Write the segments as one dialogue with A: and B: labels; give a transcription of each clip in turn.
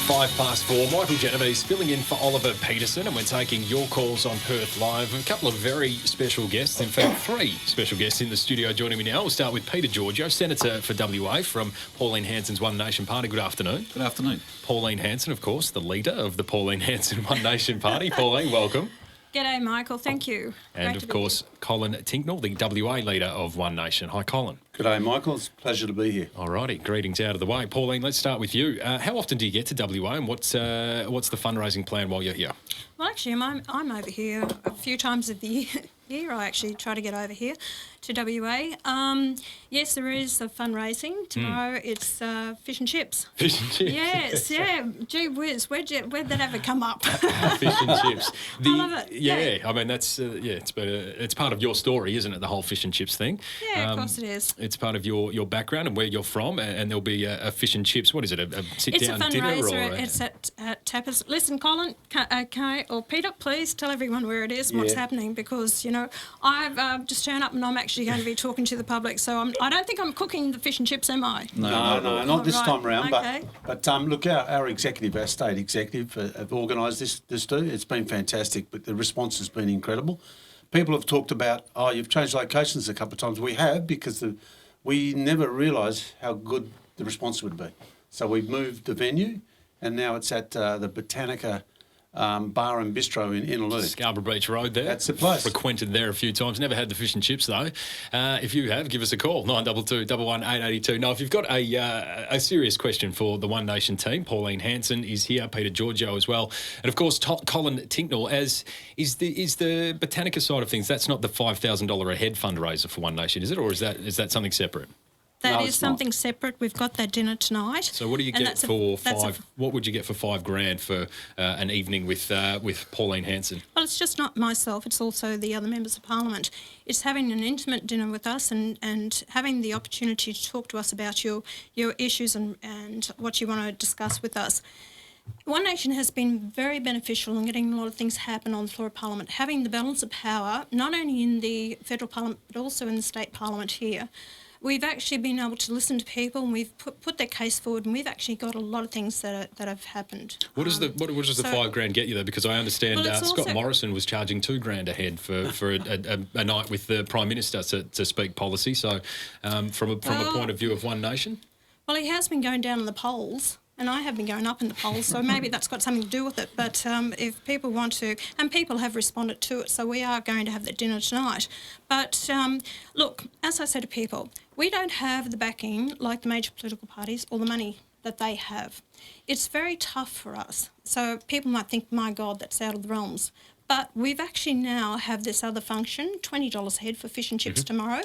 A: 4:05. Michael Genovese filling in for Oliver Peterson, and we're taking your calls on Perth Live. A couple of very special guests, in fact, three special guests in the studio joining me now. We'll start with Peter Giorgio, Senator for WA from Pauline Hanson's One Nation Party. Good afternoon.
B: Good afternoon.
A: Pauline Hanson, of course, the leader of the Pauline Hanson One Nation Party. Pauline, welcome.
C: G'day, Michael. Thank you.
A: And, of course, Colin Tinknell, the WA leader of One Nation. Hi, Colin.
D: G'day, Michael. It's a pleasure to be here.
A: All righty. Greetings out of the way. Pauline, let's start with you. How often do you get to WA, and what's the fundraising plan while you're here?
C: Well, actually, I'm over here a few times of the year. I actually try to get over here to WA. Yes, there is a fundraising. Tomorrow it's fish and chips.
A: Fish and chips?
C: Yes, yeah. Gee whiz, where'd that ever come up?
A: Fish and chips.
C: I love it.
A: Yeah, I mean, that's, it's part of your story, isn't it, the whole fish and chips thing?
C: Yeah, of course it is.
A: It's part of your background and where you're from, and there'll be a fish and chips. What is it, a sit-down dinner?
C: It's a fundraiser. It's at Tapas. Listen, Colin, or Peter, please tell everyone where it is and what's happening, because, you know, I've just turned up and I'm actually going to be talking to the public, so I don't think I'm cooking the fish and chips, am I?
D: No, not this time round.
C: Okay.
D: But look, our state executive have organised this too. It's been fantastic, but the response has been incredible. People have talked about, you've changed locations a couple of times. We have, because we never realised how good the response would be. So we've moved the venue, and now it's at the Botanica Bar and Bistro in Innaloo.
A: Scarborough Beach Road there.
D: That's the place.
A: Frequented there a few times. Never had the fish and chips though. If you have, give us a call, 922 118 882. Now, if you've got a serious question for the One Nation team, Pauline Hanson is here, Peter Giorgio as well, and of course Colin Tinknell. As is the Botanica side of things. That's not the $5,000 a head fundraiser for One Nation, is it, or is that something separate?
C: That is something separate. We've got that dinner tonight.
A: So what do you get for five? What would you get for $5,000 for an evening with Pauline Hanson?
C: Well, it's just not myself. It's also the other members of Parliament. It's having an intimate dinner with us and having the opportunity to talk to us about your issues and what you want to discuss with us. One Nation has been very beneficial in getting a lot of things happen on the floor of Parliament, having the balance of power, not only in the federal Parliament but also in the state Parliament here. We've actually been able to listen to people, and we've put their case forward, and we've actually got a lot of things that have happened.
A: What does the $5,000 get you though? Because I understand Scott Morrison was charging $2,000 a head for a night with the Prime Minister to speak policy. So, from a point of view of One Nation,
C: well, he has been going down in the polls. And I have been going up in the polls, so maybe that's got something to do with it. But if people want to, and people have responded to it, so we are going to have that dinner tonight. But look, as I said to people, we don't have the backing like the major political parties or the money that they have. It's very tough for us. So people might think, my God, that's out of the realms. But we've actually now have this other function, $20 a head for fish and chips tomorrow.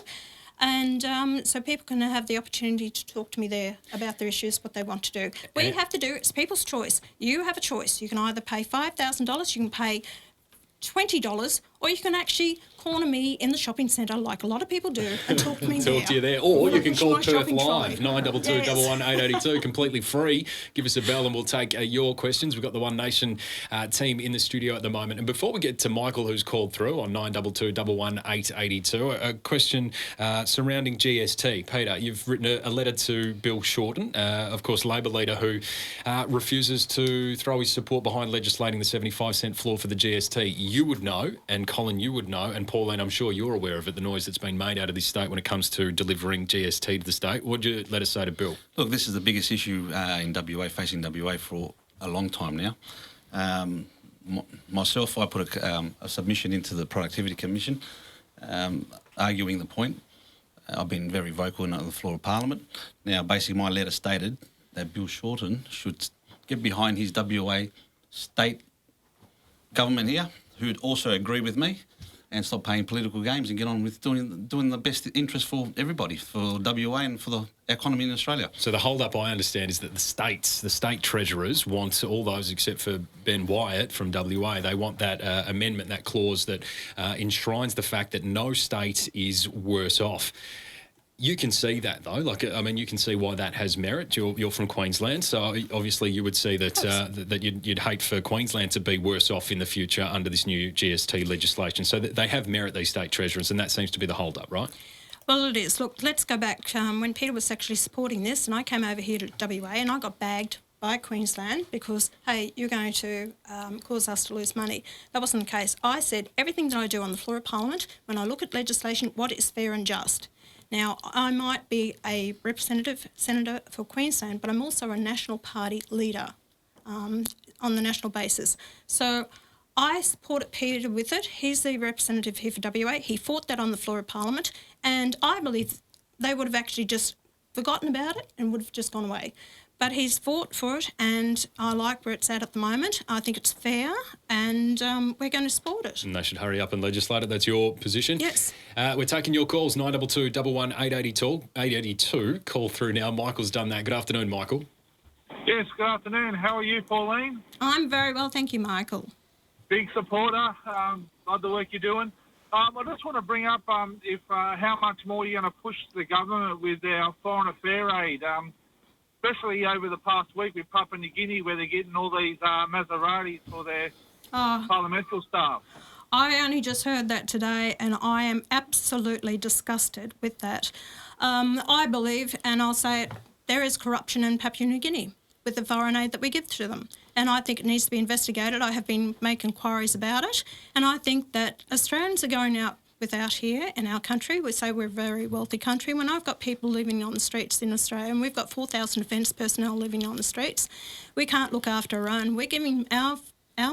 C: And so people can have the opportunity to talk to me there about their issues, what they want to do. What you have to do, it's people's choice. You have a choice. You can either pay $5,000, you can pay $20, or you can actually corner me in the shopping centre like a lot of people do and talk to me there.
A: Talk to you there. Or you can call Perth Live, 922 118 882, completely free. Give us a bell and we'll take your questions. We've got the One Nation team in the studio at the moment. And before we get to Michael, who's called through on 922 118 882, a question surrounding GST. Peter, you've written a letter to Bill Shorten, of course, Labor leader, who refuses to throw his support behind legislating the 75-cent floor for the GST. You would know, and Colin, you would know, and Pauline, I'm sure you're aware of it, the noise that's been made out of this state when it comes to delivering GST to the state. What would you let us say to Bill?
B: Look, this is the biggest issue in WA, facing WA for a long time now. Myself, I put a submission into the Productivity Commission arguing the point. I've been very vocal on the floor of Parliament. Now, basically, my letter stated that Bill Shorten should get behind his WA state government here, who'd also agree with me, and stop playing political games and get on with doing the best interest for everybody, for WA and for the economy in Australia.
A: So the hold-up, I understand, is that the state treasurers want all those except for Ben Wyatt from WA. They want that amendment, that clause that enshrines the fact that no state is worse off. You can see that, though. You can see why that has merit. You're from Queensland, so obviously you would see that that you'd hate for Queensland to be worse off in the future under this new GST legislation. So they have merit, these state treasurers, and that seems to be the hold-up, right?
C: Well, it is. Look, let's go back when Peter was actually supporting this, and I came over here to WA and I got bagged by Queensland because, hey, you're going to cause us to lose money. That wasn't the case. I said everything that I do on the floor of Parliament, when I look at legislation, what is fair and just. Now, I might be a senator for Queensland, but I'm also a National Party leader on the national basis. So I supported Peter with it. He's the representative here for WA. He fought that on the floor of Parliament, and I believe they would have actually just forgotten about it and would have just gone away. But he's fought for it, and I like where it's at the moment. I think it's fair, and we're going to support it.
A: And they should hurry up and legislate it. That's your position.
C: Yes.
A: We're taking your calls, 922 118 882. Call through now. Michael's done that. Good afternoon, Michael.
E: Yes, good afternoon. How are you, Pauline?
C: I'm very well, thank you, Michael.
E: Big supporter. Love the work you're doing. I just want to bring up if how much more you're going to push the government with our foreign affair aid, especially over the past week with Papua New Guinea, where they're getting all these Maseratis for their parliamentary staff.
C: I only just heard that today, and I am absolutely disgusted with that. I believe, and I'll say it, there is corruption in Papua New Guinea with the foreign aid that we give to them. And I think it needs to be investigated. I have been making inquiries about it. And I think that Australians are going out without here in our country. We say we're a very wealthy country. When I've got people living on the streets in Australia, and we've got 4,000 defence personnel living on the streets, we can't look after our own. We're giving our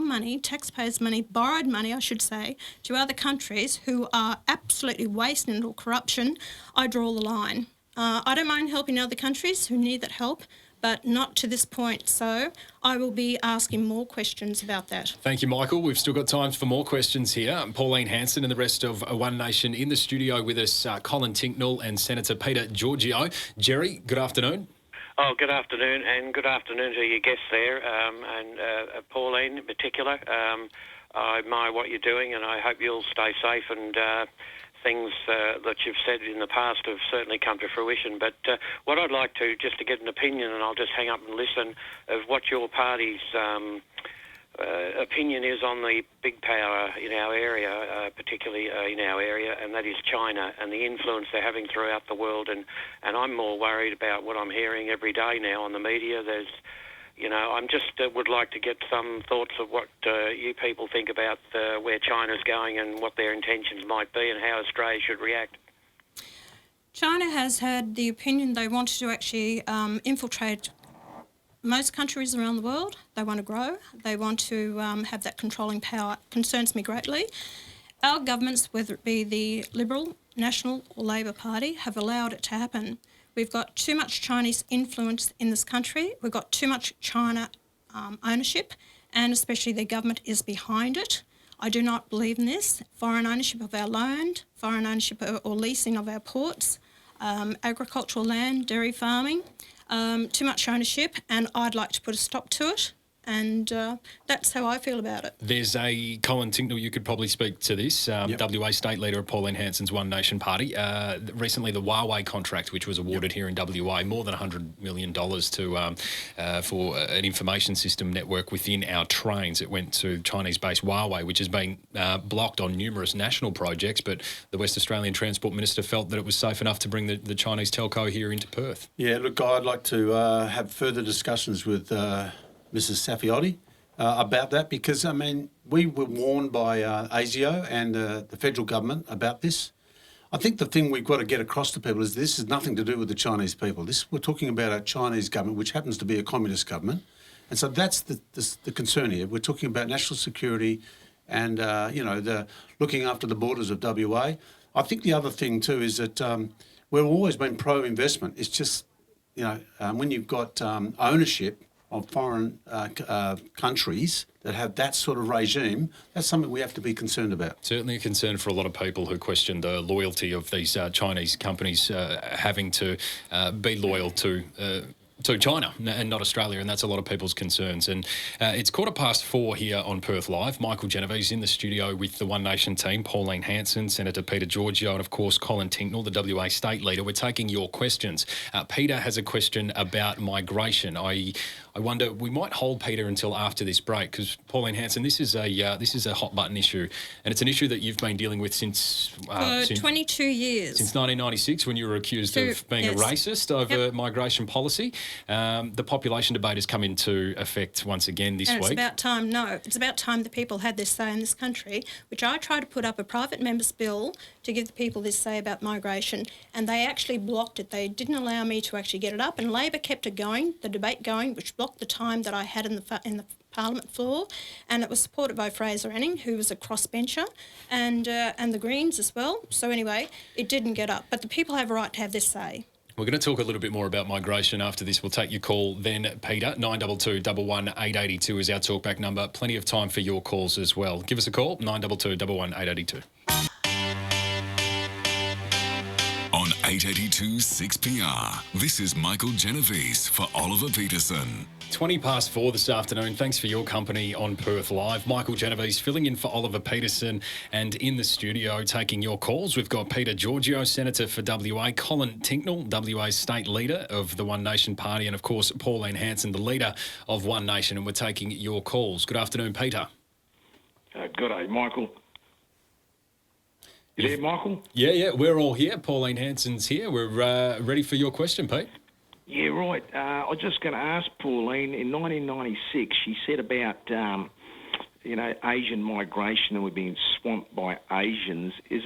C: money, taxpayers' money, borrowed money, I should say, to other countries who are absolutely wasting it or corruption. I draw the line. I don't mind helping other countries who need that help, but not to this point. So I will be asking more questions about that.
A: Thank you, Michael. We've still got time for more questions here. Pauline Hanson and the rest of One Nation in the studio with us, Colin Tinknell and Senator Peter Giorgio. Jerry, good afternoon.
F: Oh, good afternoon, and good afternoon to your guests there, and Pauline in particular. I admire what you're doing, and I hope you'll stay safe, and things that you've said in the past have certainly come to fruition. But what I'd like to, just to get an opinion, and I'll just hang up and listen, of what your party's opinion is on the big power in our area, particularly in our area, and that is China, and the influence they're having throughout the world. And I'm more worried about what I'm hearing every day now on the media. There's, I'm just would like to get some thoughts of what you people think about where China's going and what their intentions might be and how Australia should react.
C: China has had the opinion they want to actually infiltrate most countries around the world. They want to grow. They want to have that controlling power. It concerns me greatly. Our governments, whether it be the Liberal, National or Labor Party, have allowed it to happen. We've got too much Chinese influence in this country. We've got too much China ownership, and especially their government is behind it. I do not believe in this. Foreign ownership of our land, foreign ownership or leasing of our ports, agricultural land, dairy farming, too much ownership, and I'd like to put a stop to it. And that's how I feel about it.
A: There's a Colin Tinknell, you could probably speak to this, WA State Leader of Pauline Hanson's One Nation Party. Recently, the Huawei contract, which was awarded here in WA, more than $100 million for an information system network within our trains. It went to Chinese-based Huawei, which has been blocked on numerous national projects, but the West Australian Transport Minister felt that it was safe enough to bring the Chinese telco here into Perth.
D: Yeah, look, I'd like to have further discussions with Mrs. Safiotti about that, because, I mean, we were warned by ASIO and the federal government about this. I think the thing we've got to get across to people is this has nothing to do with the Chinese people. We're talking about a Chinese government, which happens to be a communist government. And so that's the concern here. We're talking about national security and, the looking after the borders of WA. I think the other thing too is that we've always been pro-investment. It's just, when you've got ownership of foreign countries that have that sort of regime, that's something we have to be concerned about.
A: Certainly a concern for a lot of people who question the loyalty of these Chinese companies having to be loyal to China and not Australia, and that's a lot of people's concerns. And it's 4:15 here on Perth Live. Michael Genovese in the studio with the One Nation team, Pauline Hanson, Senator Peter Giorgio, and of course Colin Tinknell, the WA State Leader. We're taking your questions. Peter has a question about migration. I I wonder, we might hold Peter until after this break, because Pauline Hanson, this is a hot button issue, and it's an issue that you've been dealing with since
C: 22 years.
A: Since 1996, when you were accused of being a racist over migration policy. The population debate has come into effect once again this week.
C: It's about time. No, it's about time the people had this say in this country, which I tried to put up a private member's bill to give the people this say about migration, and they actually blocked it. They didn't allow me to actually get it up, and Labor kept it going, the debate going, which blocked the time that I had in the Parliament floor, and it was supported by Fraser Anning, who was a crossbencher, and the Greens as well. So anyway, it didn't get up, but the people have a right to have this say.
A: We're going to talk a little bit more about migration after this. We'll take your call then, Peter. 922 118 882 is our talkback number. Plenty of time for your calls as well. Give us a call, 922 118 882.
G: On 882 6PR, this is Michael Genovese for Oliver Peterson.
A: 4:20 this afternoon. Thanks for your company on Perth Live. Michael Genovese filling in for Oliver Peterson, and in the studio taking your calls, we've got Peter Giorgio, Senator for WA, Colin Tinknell, WA State Leader of the One Nation Party, and of course Pauline Hanson, the Leader of One Nation, and we're taking your calls. Good afternoon, Peter.
H: Good day, Michael. You there, Michael?
A: Yeah, we're all here. Pauline Hanson's here. We're ready for your question, Pete.
H: Yeah, right. I was just going to ask Pauline, in 1996, she said about, Asian migration and we're being swamped by Asians. Is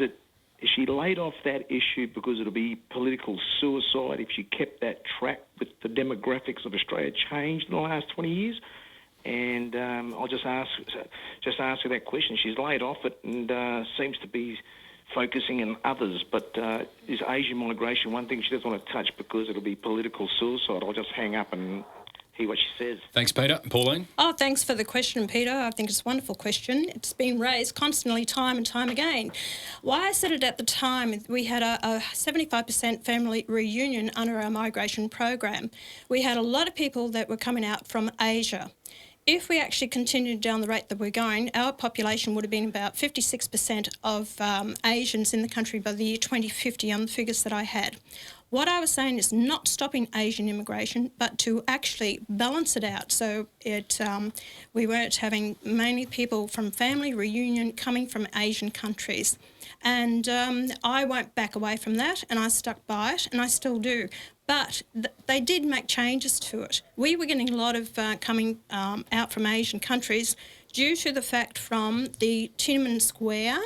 H: she laid off that issue because it'll be political suicide if she kept that track with the demographics of Australia changed in the last 20 years? And I'll just ask her that question. She's laid off it and seems to be focusing on others, but is Asian migration one thing she doesn't want to touch because it'll be political suicide? I'll just hang up and hear what she says.
A: Thanks, Peter. Pauline?
C: Oh, thanks for the question, Peter. I think it's a wonderful question. It's been raised constantly, time and time again. Why I said it at the time, we had a 75% family reunion under our migration program. We had a lot of people that were coming out from Asia. If we actually continued down the rate that we're going, our population would have been about 56% of Asians in the country by the year 2050 on the figures that I had. What I was saying is not stopping Asian immigration, but to actually balance it out. So we weren't having mainly people from family reunion coming from Asian countries. And I won't back away from that, and I stuck by it, and I still do. But they did make changes to it. We were getting a lot of coming out from Asian countries due to the fact from the Tiananmen Square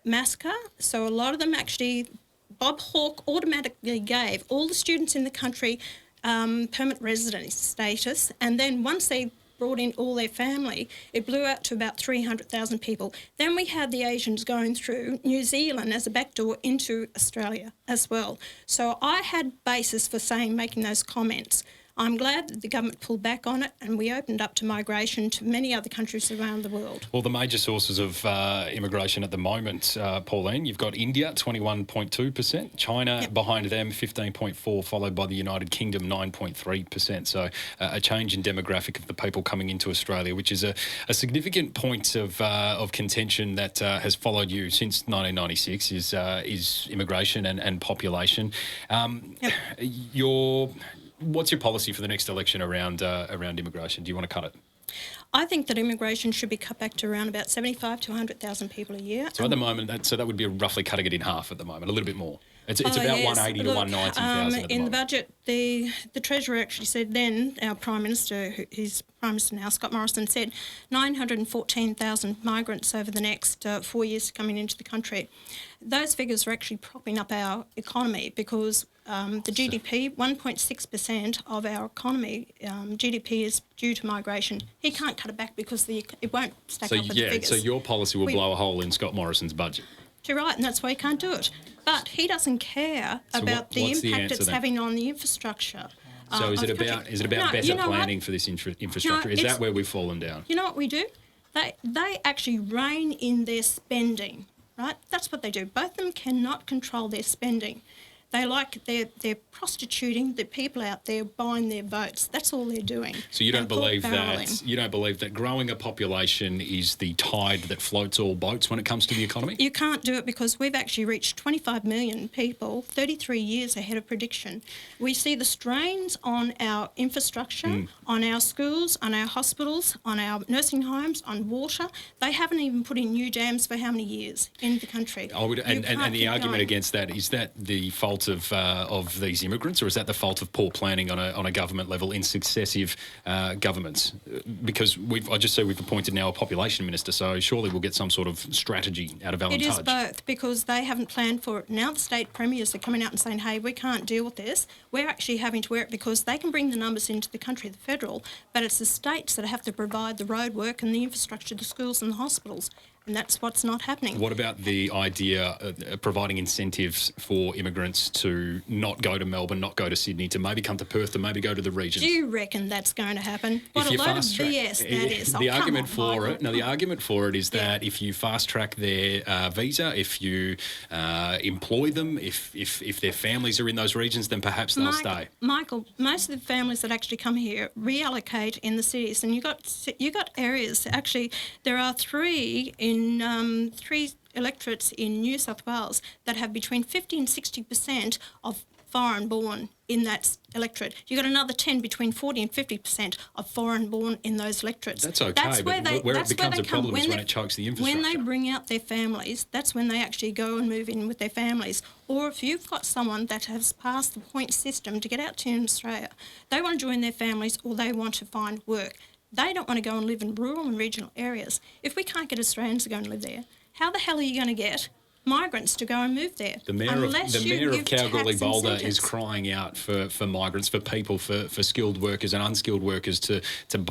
C: massacre. So a lot of them actually, Bob Hawke automatically gave all the students in the country permanent residence status, and then once they brought in all their family, it blew out to about 300,000 people. Then we had the Asians going through New Zealand as a backdoor into Australia as well. So I had basis for making those comments. I'm glad that the government pulled back on it and we opened up to migration to many other countries around the world.
A: Well, the major sources of immigration at the moment, Pauline, you've got India, 21.2%, China behind them, 15.4%, followed by the United Kingdom, 9.3%. So a change in demographic of the people coming into Australia, which is a significant point of contention that has followed you since 1996, is immigration and population. What's your policy for the next election around immigration? Do you want to cut it?
C: I think that immigration should be cut back to around about 75 to 100,000 people a year.
A: So at the moment, that would be roughly cutting it in half at the moment, a little bit more. It's about 180 to 190,000 at the
C: in
A: moment.
C: the budget, the Treasurer actually said then, our Prime Minister, who's Prime Minister now, Scott Morrison, said 914,000 migrants over the next 4 years coming into the country. Those figures are actually propping up our economy because the GDP, 1.6% of our economy, GDP is due to migration. He can't cut it back because it won't stack up with the figures.
A: So your policy will blow a hole in Scott Morrison's budget.
C: You're right, and that's why he can't do it. But he doesn't care about the impact it's having on the infrastructure.
A: So is it about better planning for this infrastructure? Is that where we've fallen down?
C: You know what we do? They actually rein in their spending, right? That's what they do. Both of them cannot control their spending. They're prostituting the people out there buying their votes. That's all they're doing.
A: So you don't
C: And
A: believe
C: pork-barreling.
A: that growing a population is the tide that floats all boats when it comes to the economy?
C: You can't do it because we've actually reached 25 million people 33 years ahead of prediction. We see the strains on our infrastructure, on our schools, on our hospitals, on our nursing homes, on water. They haven't even put in new dams for how many years in the country?
A: And the argument against that, is that the fault of these immigrants, or is that the fault of poor planning on a government level in successive governments? Because I just see we've appointed now a population minister, so surely we'll get some sort of strategy out of Alan
C: It is
A: Tudge.
C: both, because they haven't planned for it. Now the state premiers are coming out and saying, hey, we can't deal with this. We're actually having to wear it because they can bring the numbers into the country, the federal, but it's the states that have to provide the road work and the infrastructure, the schools and the hospitals. And that's what's not happening.
A: What about the idea of providing incentives for immigrants to not go to Melbourne, not go to Sydney, to maybe come to Perth, to maybe go to the regions?
C: Do you reckon that's going to happen? What a
A: you
C: load of
A: fast track-
C: BS that is.
A: The argument for
C: Michael.
A: it, no, the argument for it is that if you fast track their visa, if you employ them, if their families are in those regions, then perhaps they'll stay.
C: Michael, most of the families that actually come here reallocate in the cities, and you got areas. Actually, there are three electorates in New South Wales that have between 50 and 60% of foreign-born in that electorate. You've got another 10 between 40 and 50% of foreign-born in those electorates.
A: That's okay, but where it becomes a problem is when it chokes the infrastructure.
C: When they bring out their families, that's when they actually go and move in with their families. Or if you've got someone that has passed the point system to get out to Australia, they want to join their families or they want to find work. They don't want to go and live in rural and regional areas. If we can't get Australians to go and live there, how the hell are you going to get migrants to go and move there?
A: The mayor of Kalgoorlie-Boulder is crying out for migrants, for people, for skilled workers and unskilled workers to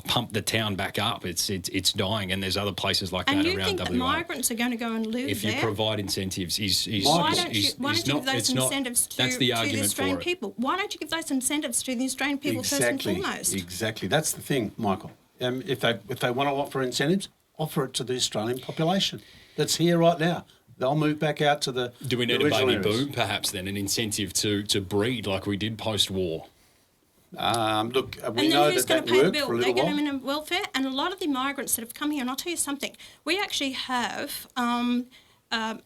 A: pump the town back up. It's dying, and there's other places like that around WA.
C: And you think that migrants are going to go and live
A: if
C: there?
A: you provide incentives,
C: why don't you give those incentives to the Australian people? Why don't you give those incentives to the Australian people first and foremost?
D: Exactly. That's the thing, Michael. If they want to offer incentives, offer it to the Australian population that's here right now. They'll move back out to the
A: Do we need a baby
D: areas.
A: boom, perhaps, then, an incentive to breed like we did post-war?
D: Look, we
C: and
D: know
C: then who's going
D: that
C: to pay the
D: worked
C: bill?
D: for a
C: They
D: little
C: get
D: while.
C: them in welfare, and a lot of the migrants that have come here, and I'll tell you something, we actually have a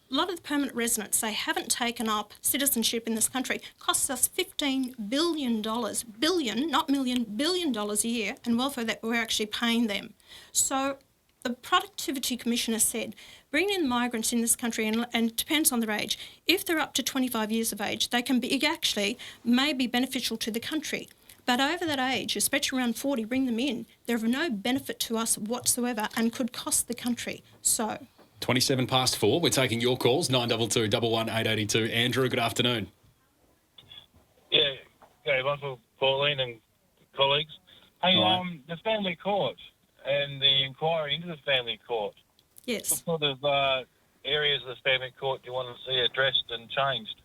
C: lot of the permanent residents, they haven't taken up citizenship in this country. Costs us $15 billion, not million, $1 billion a year in welfare that we're actually paying them. So the Productivity Commissioner said, bring in migrants in this country, and it depends on their age. If they're up to 25 years of age, they can be actually may be beneficial to the country. But over that age, especially around 40, bring them in. They're of no benefit to us whatsoever and could cost the country. So
A: 27 past 4. We're taking your calls, 922 118 882. Andrew, good afternoon.
I: Yeah, okay, Michael, Pauline and colleagues. Hey, the family court and the inquiry into the family court.
C: yes.
I: What sort of areas of the family court do you want to see addressed and changed?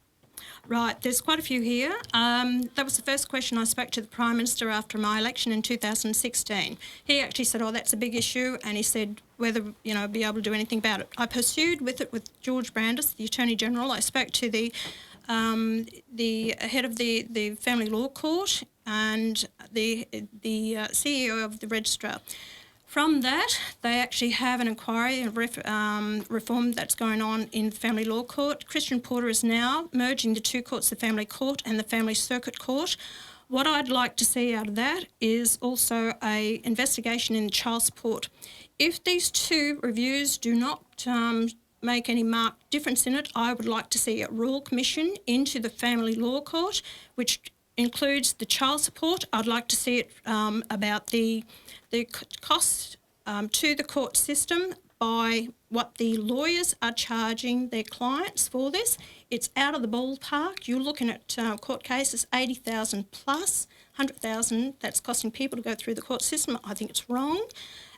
C: Right, there's quite a few here. That was the first question I spoke to the Prime Minister after my election in 2016. He actually said, that's a big issue, and he said whether, be able to do anything about it. I pursued with it with George Brandis, the Attorney-General. I spoke to the head of the Family Law Court and the CEO of the Registrar. From that, they actually have an inquiry and reform that's going on in the Family Law Court. Christian Porter is now merging the two courts, the Family Court and the Family Circuit Court. What I'd like to see out of that is also an investigation in child support. If these two reviews do not make any marked difference in it, I would like to see a royal commission into the Family Law Court, which includes the child support. I'd like to see it about the cost to the court system by what the lawyers are charging their clients for this. It's out of the ballpark. You're looking at court cases, 80,000 plus, 100,000 that's costing people to go through the court system. I think it's wrong.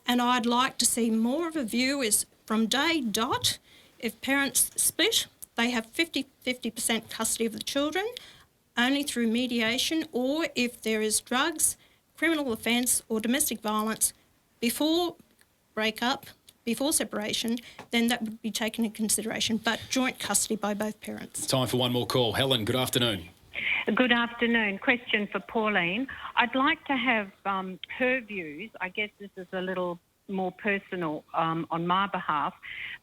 C: And I'd like to see more of a view is from day dot, if parents split, they have 50% custody of the children, only through mediation, or if there is drugs, criminal offence or domestic violence, before breakup, before separation, then that would be taken into consideration, but joint custody by both parents.
A: Time for one more call. Helen, good afternoon.
J: Good afternoon. Question for Pauline. I'd like to have her views. I guess this is a little more personal on my behalf,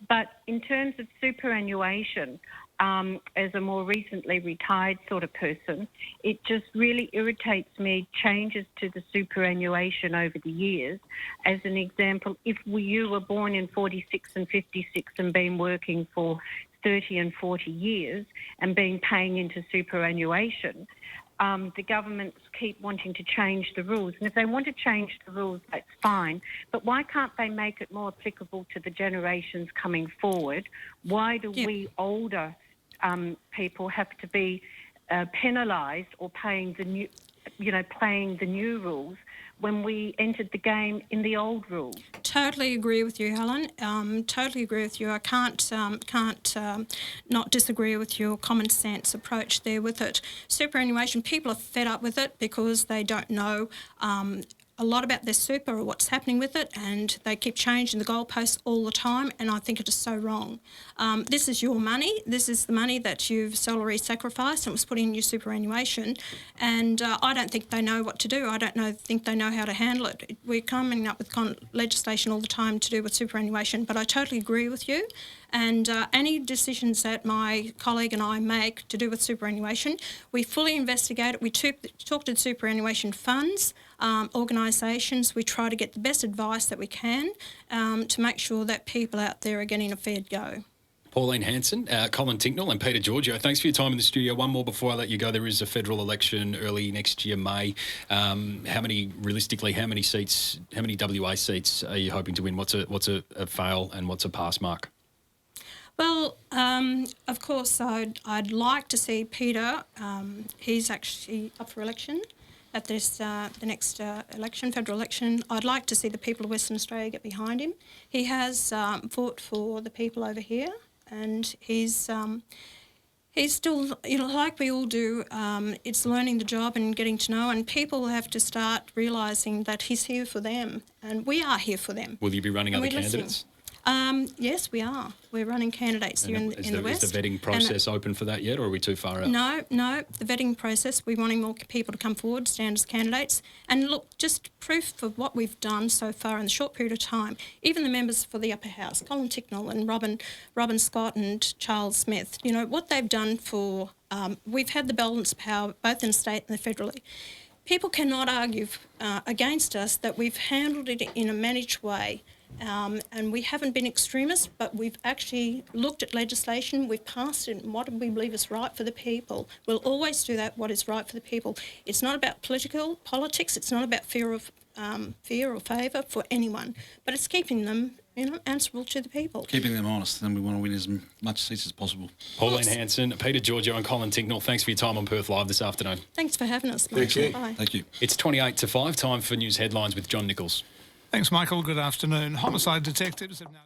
J: but in terms of superannuation, as a more recently retired sort of person, it just really irritates me, changes to the superannuation over the years. As an example, if you were born in 46 and 56 and been working for 30 and 40 years and been paying into superannuation, the governments keep wanting to change the rules. And if they want to change the rules, that's fine. But why can't they make it more applicable to the generations coming forward? Why do we older people have to be penalised or paying the new, playing the new rules when we entered the game in the old rules?
C: Totally agree with you, Helen. Totally agree with you. I can't not disagree with your common sense approach there with it. Superannuation, people are fed up with it because they don't know a lot about their super or what's happening with it, and they keep changing the goalposts all the time, and I think it is so wrong. This is your money. This is the money that you've salary sacrificed and was put in your superannuation, and I don't think they know what to do. I don't think they know how to handle it. We're coming up with legislation all the time to do with superannuation, but I totally agree with you. And any decisions that my colleague and I make to do with superannuation, we fully investigate it. We talk to superannuation funds, organisations. We try to get the best advice that we can to make sure that people out there are getting a fair go.
A: Pauline Hanson, Colin Tinknell and Peter Giorgio, thanks for your time in the studio. One more before I let you go. There is a federal election early next year, May. How many seats, how many WA seats are you hoping to win? What's a fail and what's a pass mark?
C: Well, of course, I'd like to see Peter. He's actually up for election at the next election, federal election. I'd like to see the people of Western Australia get behind him. He has fought for the people over here, and he's still, like we all do, it's learning the job and getting to know, and people have to start realising that he's here for them, and we are here for them.
A: Will you be running other candidates?
C: Yes, we are. We're running candidates here in the West.
A: Is the vetting process open for that yet, or are we too far out?
C: No, the vetting process, we're wanting more people to come forward, stand as candidates. And look, just proof of what we've done so far in the short period of time, even the members for the upper house, Colin Ticknell and Robin Scott and Charles Smith, what they've done for, we've had the balance of power both in the state and the federally. People cannot argue against us that we've handled it in a managed way. And we haven't been extremists, but we've actually looked at legislation, we've passed it, and what we believe is right for the people. We'll always do that, what is right for the people. It's not about politics, it's not about fear or favour for anyone, but it's keeping them answerable to the people.
B: Keeping them honest, and we want to win as much seats as possible.
A: Pauline Hanson, Peter Giorgio and Colin Tinknell, thanks for your time on Perth Live this afternoon.
C: Thanks for having us.
D: Thank you.
C: Bye.
B: Thank you.
A: It's 28 to 5, time for news headlines with John Nichols.
K: Thanks, Michael. Good afternoon. Homicide detectives have now...